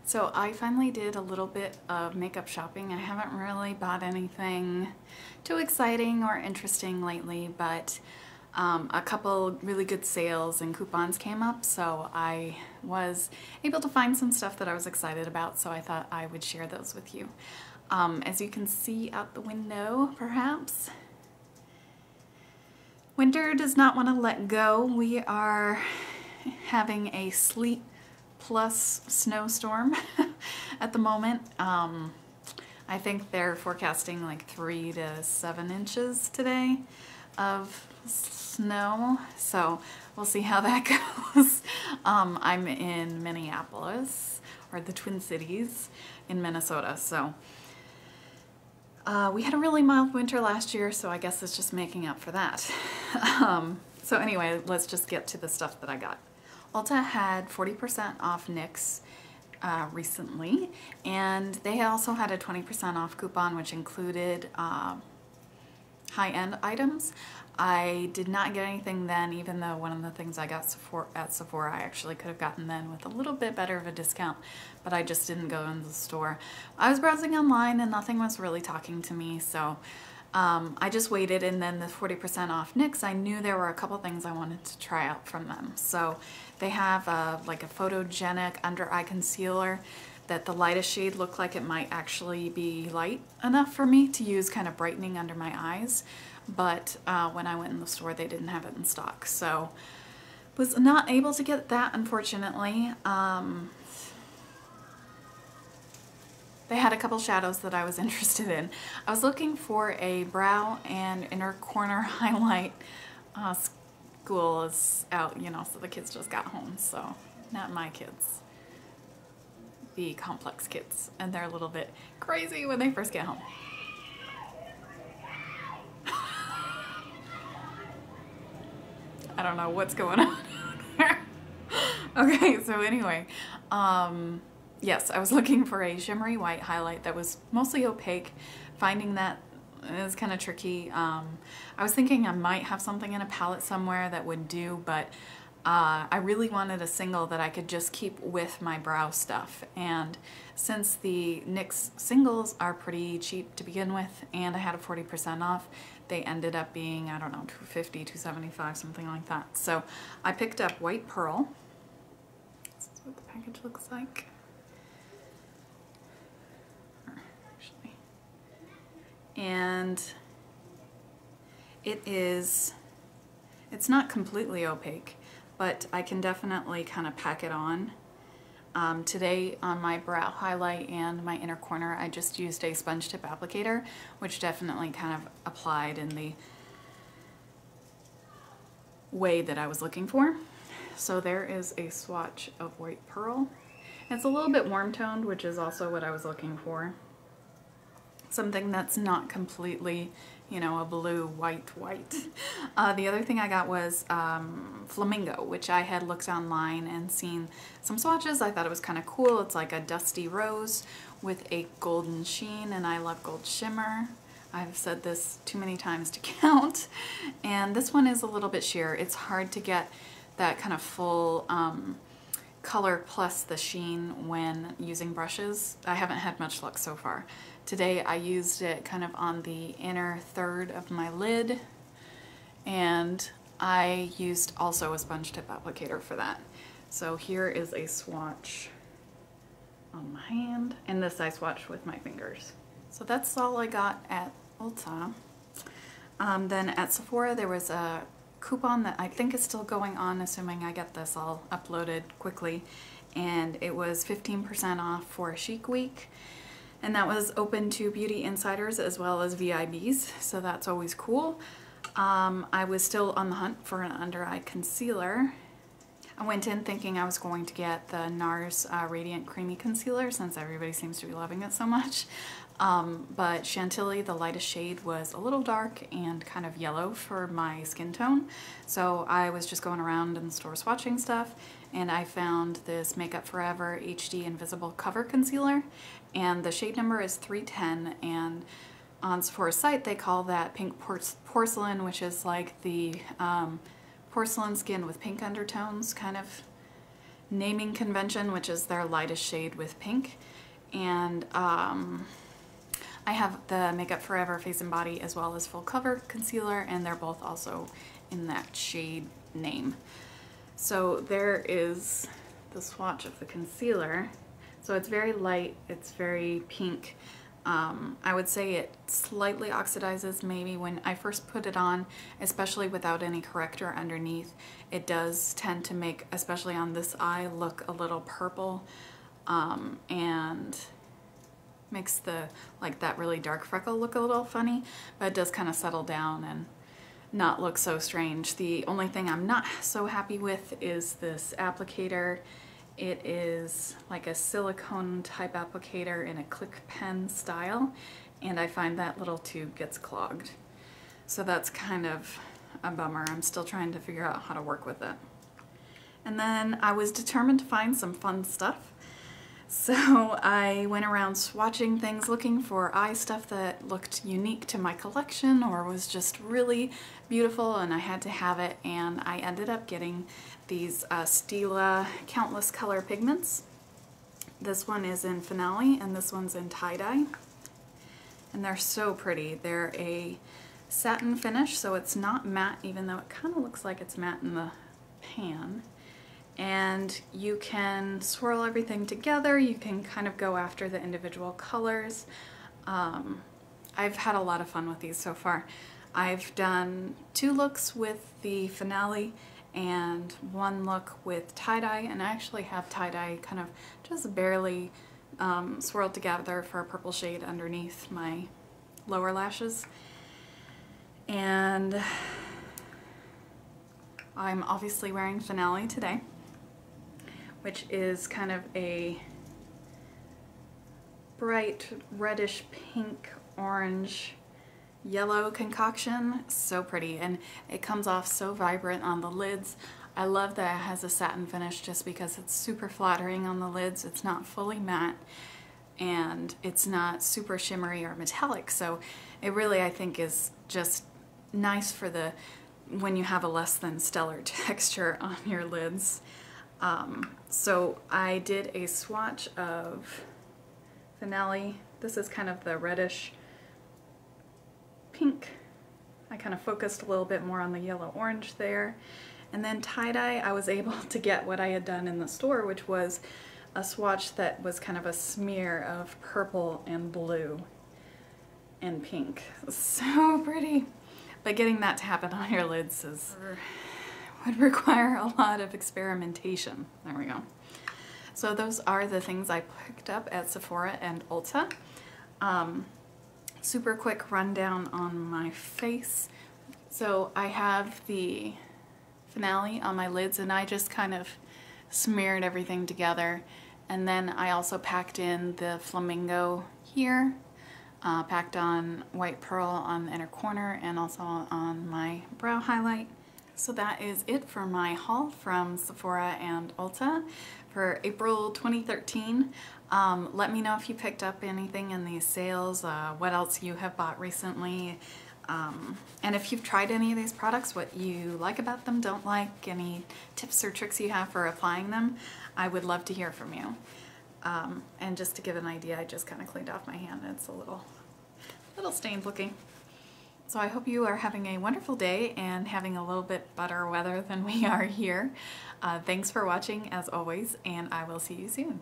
So I finally did a little bit of makeup shopping. I haven't really bought anything too exciting or interesting lately, but a couple really good sales and coupons came up, so I was able to find some stuff that I was excited about, so I thought I would share those with you. As you can see out the window, perhaps, winter does not want to let go. We are having a sleet plus snowstorm at the moment. I think they're forecasting like 3 to 7 inches today of snow, so we'll see how that goes. I'm in Minneapolis, or the Twin Cities in Minnesota, so we had a really mild winter last year, so I guess it's just making up for that. So anyway, let's just get to the stuff that I got. ULTA had 40% off NYX recently, and they also had a 20% off coupon which included high-end items. I did not get anything then, even though one of the things I got at Sephora I actually could have gotten then with a little bit better of a discount, but I just didn't go into the store. I was browsing online and nothing was really talking to me, so I just waited, and then the 40% off NYX, I knew there were a couple things I wanted to try out from them. So they have like a photogenic under eye concealer that the lightest shade looked like it might actually be light enough for me to use kind of brightening under my eyes, but when I went in the store they didn't have it in stock, so was not able to get that, unfortunately. They had a couple shadows that I was interested in. I was looking for a brow and inner corner highlight. School is out, you know, so the kids just got home, so not my kids. The complex kids, and they're a little bit crazy when they first get home. I don't know what's going on there. Okay, so anyway, yes, I was looking for a shimmery white highlight that was mostly opaque. Finding that is kind of tricky. I was thinking I might have something in a palette somewhere that would do, but I really wanted a single that I could just keep with my brow stuff. And since the NYX singles are pretty cheap to begin with, and I had a 40% off, they ended up being, I don't know, $250, $275, something like that. So I picked up White Pearl. This is what the package looks like. And it's not completely opaque, but I can definitely kind of pack it on. Today on my brow highlight and my inner corner, I just used a sponge tip applicator, which definitely kind of applied in the way that I was looking for. So there is a swatch of White Pearl. It's a little bit warm toned, which is also what I was looking for. Something that's not completely, you know, a blue, white. The other thing I got was Flamingo, which I had looked online and seen some swatches. I thought it was kind of cool. It's like a dusty rose with a golden sheen, and I love gold shimmer. I've said this too many times to count. And this one is a little bit sheer. It's hard to get that kind of full color plus the sheen when using brushes. I haven't had much luck so far. Today I used it kind of on the inner third of my lid, and I used also a sponge tip applicator for that. So here is a swatch on my hand, and this I swatched with my fingers. So that's all I got at ULTA. Then at Sephora there was a coupon that I think is still going on, assuming I get this all uploaded quickly, and it was 15% off for Chic Week, and that was open to beauty insiders as well as VIBs, so that's always cool. I was still on the hunt for an under eye concealer. I went in thinking I was going to get the NARS Radiant Creamy Concealer, since everybody seems to be loving it so much. But Chantilly, the lightest shade, was a little dark and kind of yellow for my skin tone. So I was just going around in the store swatching stuff, and I found this Makeup Forever HD Invisible Cover Concealer, and the shade number is 310, and on Sephora's site they call that pink porcelain, which is like the porcelain skin with pink undertones kind of naming convention, which is their lightest shade with pink. And I have the Makeup Forever Face and Body as well as Full Cover Concealer, and they're both also in that shade name. So there is the swatch of the concealer. So it's very light, it's very pink. I would say it slightly oxidizes maybe when I first put it on, especially without any corrector underneath. It does tend to make, especially on this eye, look a little purple, and makes the, like, that really dark freckle look a little funny, but it does kind of settle down and not look so strange. The only thing I'm not so happy with is this applicator. It is like a silicone type applicator in a click pen style, and I find that little tube gets clogged. So that's kind of a bummer. I'm still trying to figure out how to work with it. And then I was determined to find some fun stuff. So I went around swatching things, looking for eye stuff that looked unique to my collection or was just really beautiful, and I had to have it, and I ended up getting these Stila Countless Color Pigments. This one is in Finale and this one's in Tie-Dye, and they're so pretty. They're a satin finish, so it's not matte, even though it kind of looks like it's matte in the pan. And you can swirl everything together. You can kind of go after the individual colors. I've had a lot of fun with these so far. I've done 2 looks with the Finale and 1 look with tie-dye, and I actually have tie-dye kind of just barely swirled together for a purple shade underneath my lower lashes. And I'm obviously wearing Finale today, which is kind of a bright reddish pink, orange, yellow concoction. So pretty, and it comes off so vibrant on the lids. I love that it has a satin finish just because it's super flattering on the lids. It's not fully matte and it's not super shimmery or metallic, so it really, I think, is just nice for the when you have a less than stellar texture on your lids. So I did a swatch of Finale. This is kind of the reddish pink. I kind of focused a little bit more on the yellow orange there. And then tie-dye, I was able to get what I had done in the store, which was a swatch that was kind of a smear of purple and blue and pink. So pretty. But getting that to happen on your lids would require a lot of experimentation. There we go. So those are the things I picked up at Sephora and Ulta. Super quick rundown on my face. So I have the Finale on my lids, and I just kind of smeared everything together. And then I also packed in the Flamingo here, packed on White Pearl on the inner corner and also on my brow highlight. So that is it for my haul from Sephora and Ulta for April 2013. Let me know if you picked up anything in these sales, what else you have bought recently, and if you've tried any of these products, what you like about them, don't like, any tips or tricks you have for applying them. I would love to hear from you. And just to give an idea, I just kind of cleaned off my hand. It's a little stained looking. So I hope you are having a wonderful day and having a little bit better weather than we are here. Thanks for watching as always, and I will see you soon.